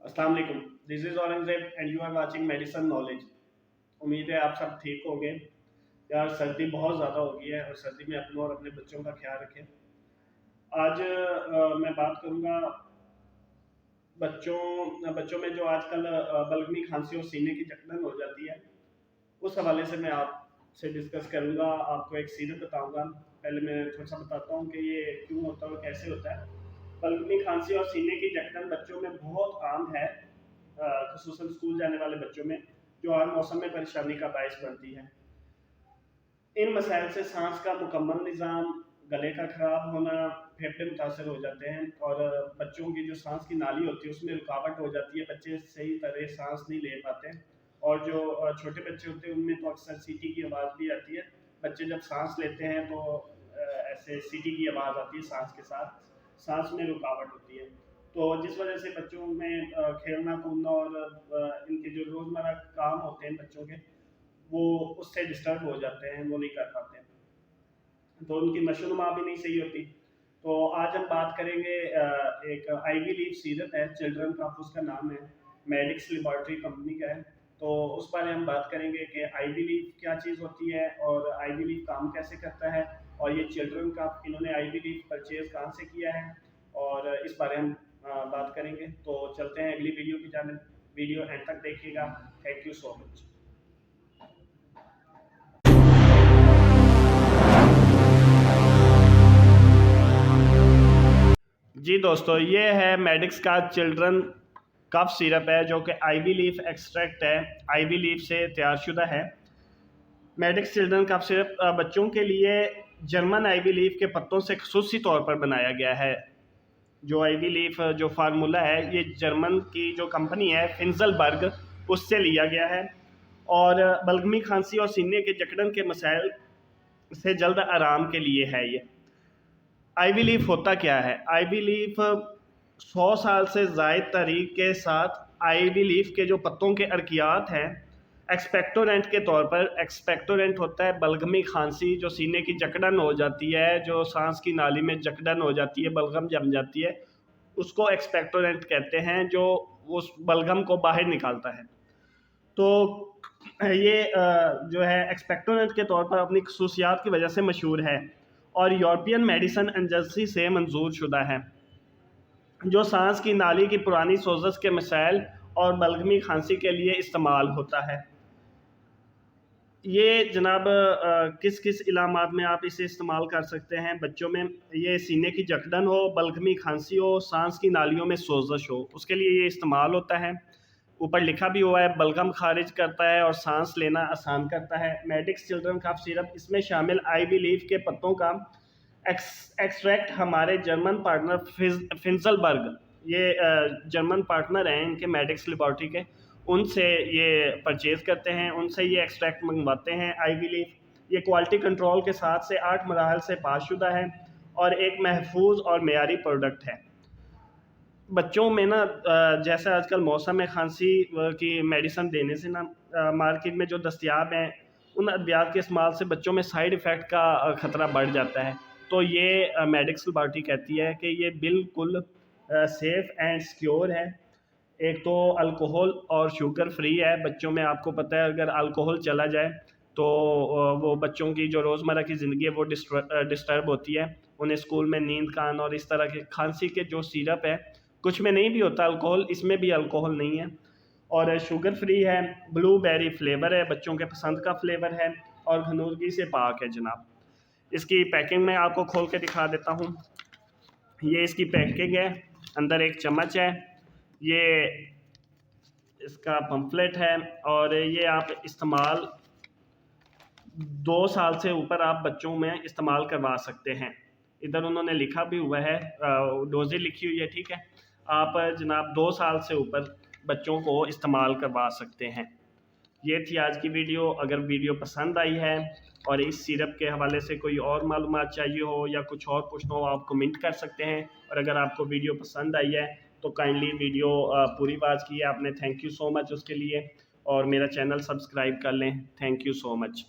अस्सलाम वालेकुम। This is Aurangzeb and you are watching medicine knowledge. उम्मीद है आप सब ठीक होंगे। यार सर्दी बहुत ज़्यादा हो गई है और सर्दी में अपनों और अपने बच्चों का ख्याल रखें। आज मैं बात करूँगा बच्चों में जो आजकल बलगमी खांसी और सीने की जकड़न हो जाती है, उस हवाले से मैं आपसे डिस्कस करूँगा। आपको एक सीरत बताऊँगा। पहले मैं थोड़ा-सा बताता हूँ कि ये क्यों होता है और कैसे होता है। बलगमी खांसी और सीने की जकड़न बच्चों में बहुत आम है, ख़ुसूसन स्कूल जाने वाले बच्चों में, जो हर मौसम में परेशानी का बायस बनती है। इन मसाइल से सांस का मुकम्मल निज़ाम, गले का ख़राब होना, फेफड़े मुतासर हो जाते हैं और बच्चों की जो सांस की नाली होती है उसमें रुकावट हो जाती है, बच्चे सही तरह सांस नहीं ले पाते। और जो छोटे बच्चे होते हैं उनमें तो अक्सर सीटी की आवाज़ भी आती है। बच्चे जब सांस लेते हैं तो ऐसे सीटी की आवाज़ आती है, सांस के साथ सांस में रुकावट होती है। तो जिस वजह से बच्चों में खेलना कूदना और इनके जो रोज़मर्रा काम होते हैं बच्चों के, वो उससे डिस्टर्ब हो जाते हैं, वो नहीं कर पाते हैं। तो उनकी नशोनुमा भी नहीं सही होती। तो आज हम बात करेंगे, एक आईवी लीफ सीरप है, चिल्ड्रन का उसका नाम है, मेडिक्स लेबॉरेटरी कंपनी का है। तो उस बारे हम बात करेंगे कि आईवी लीफ क्या चीज़ होती है और आईवी लीफ काम कैसे करता है, और ये चिल्ड्रन का इन्होंने आईवी लीफ परचेज कहाँ से किया है, और इस बारे हम बात करेंगे। तो चलते हैं अगली वीडियो की जानिब। वीडियो एंड तक देखिएगा। Thank you so much. जी दोस्तों, ये है मेडिक्स का चिल्ड्रन कफ सिरप है, जो कि आईवी लीफ एक्सट्रैक्ट है, आईवी लीफ से तैयारशुदा है। मेडिक्स चिल्ड्रन कफ सिरप बच्चों के लिए जर्मन आईवी लीफ के पत्तों से खसूसी तौर पर बनाया गया है। जो आईवी लीफ जो फार्मूला है, ये जर्मन की जो कंपनी है फिंजलबर्ग, उससे लिया गया है। और बलगमी खांसी और सीने के जकड़न के मसाइल से जल्द आराम के लिए है ये। आईवी लीफ होता क्या है? आईवी लीफ 100 साल से ज़ायद तारीख के साथ आईवी लीफ के जो पत्तों के अर्कियात हैं, एक्सपेक्टोरेंट के तौर पर, एक्सपेक्टोरेंट होता है बलगमी खांसी, जो सीने की जकड़न हो जाती है, जो सांस की नाली में जकड़न हो जाती है, बलगम जम जाती है, उसको एक्सपेक्टोरेंट कहते हैं, जो उस बलगम को बाहर निकालता है। तो ये जो है एक्सपेक्टोरेंट के तौर पर अपनी खसूसियात की वजह से मशहूर है और यूरोपियन मेडिसिन एजेंसी से मंजूर शुदा है, जो सांस की नाली की पुरानी सोजश के मसाइल और बलगमी खांसी के लिए इस्तेमाल होता है। ये जनाब किस किस इलामात में आप इसे इस्तेमाल कर सकते हैं बच्चों में? ये सीने की जकड़न हो, बलगमी खांसी हो, सांस की नालियों में सोजश हो, उसके लिए ये इस्तेमाल होता है। ऊपर लिखा भी हुआ है, बलगम खारिज करता है और सांस लेना आसान करता है। मेडिक्स चिल्ड्रन कफ सिरप, इसमें शामिल आईवी लीफ के पत्तों का एक्सट्रैक्ट हमारे जर्मन पार्टनर फिंजलबर्ग, ये जर्मन पार्टनर हैं इनके मेडिक्स लेबॉरेटरी के, उनसे ये परचेज़ करते हैं, उनसे ये एक्सट्रैक्ट मंगवाते हैं। आईवी लीफ ये क्वालिटी कंट्रोल के 7 से 8 मराहल से पासशुदा है और एक महफूज और मेयारी प्रोडक्ट है। बच्चों में ना जैसे आजकल मौसम में खांसी की मेडिसिन देने से ना मार्केट में जो दस्तियाब हैं, उन अद्वियात के इस्तेमाल से बच्चों में साइड इफ़ेक्ट का ख़तरा बढ़ जाता है। तो ये मेडिक्स लेबॉरेटरी कहती है कि ये बिल्कुल सेफ़ एंड सिक्योर है। एक तो अल्कोहल और शुगर फ्री है। बच्चों में आपको पता है, अगर अल्कोहल चला जाए तो वो बच्चों की जो रोज़मर्रा की ज़िंदगी है वो डिस्टर्ब होती है। उन्हें स्कूल में नींद, कान और इस तरह के खांसी के जो सिरप है, कुछ में नहीं भी होता अल्कोहल, इसमें भी अल्कोहल नहीं है। और शुगर फ्री है, ब्लूबेरी फ्लेवर है, बच्चों के पसंद का फ्लेवर है और घनूरगी से पाक है जनाब। इसकी पैकिंग मैं आपको खोल के दिखा देता हूँ। ये इसकी पैकिंग है, अंदर एक चम्मच है, ये इसका पम्फलेट है, और ये आप इस्तेमाल 2 साल से ऊपर आप बच्चों में इस्तेमाल करवा सकते हैं। इधर उन्होंने लिखा भी हुआ है, डोज़ेज लिखी हुई है, ठीक है। आप जनाब 2 साल से ऊपर बच्चों को इस्तेमाल करवा सकते हैं। ये थी आज की वीडियो। अगर वीडियो पसंद आई है और इस सिरप के हवाले से कोई और मालूमात चाहिए हो या कुछ और पूछना हो, आप कमेंट कर सकते हैं। और अगर आपको वीडियो पसंद आई है तो काइंडली वीडियो पूरी वॉच की है आपने, थैंक यू सो मच उसके लिए, और मेरा चैनल सब्सक्राइब कर लें। Thank you so much.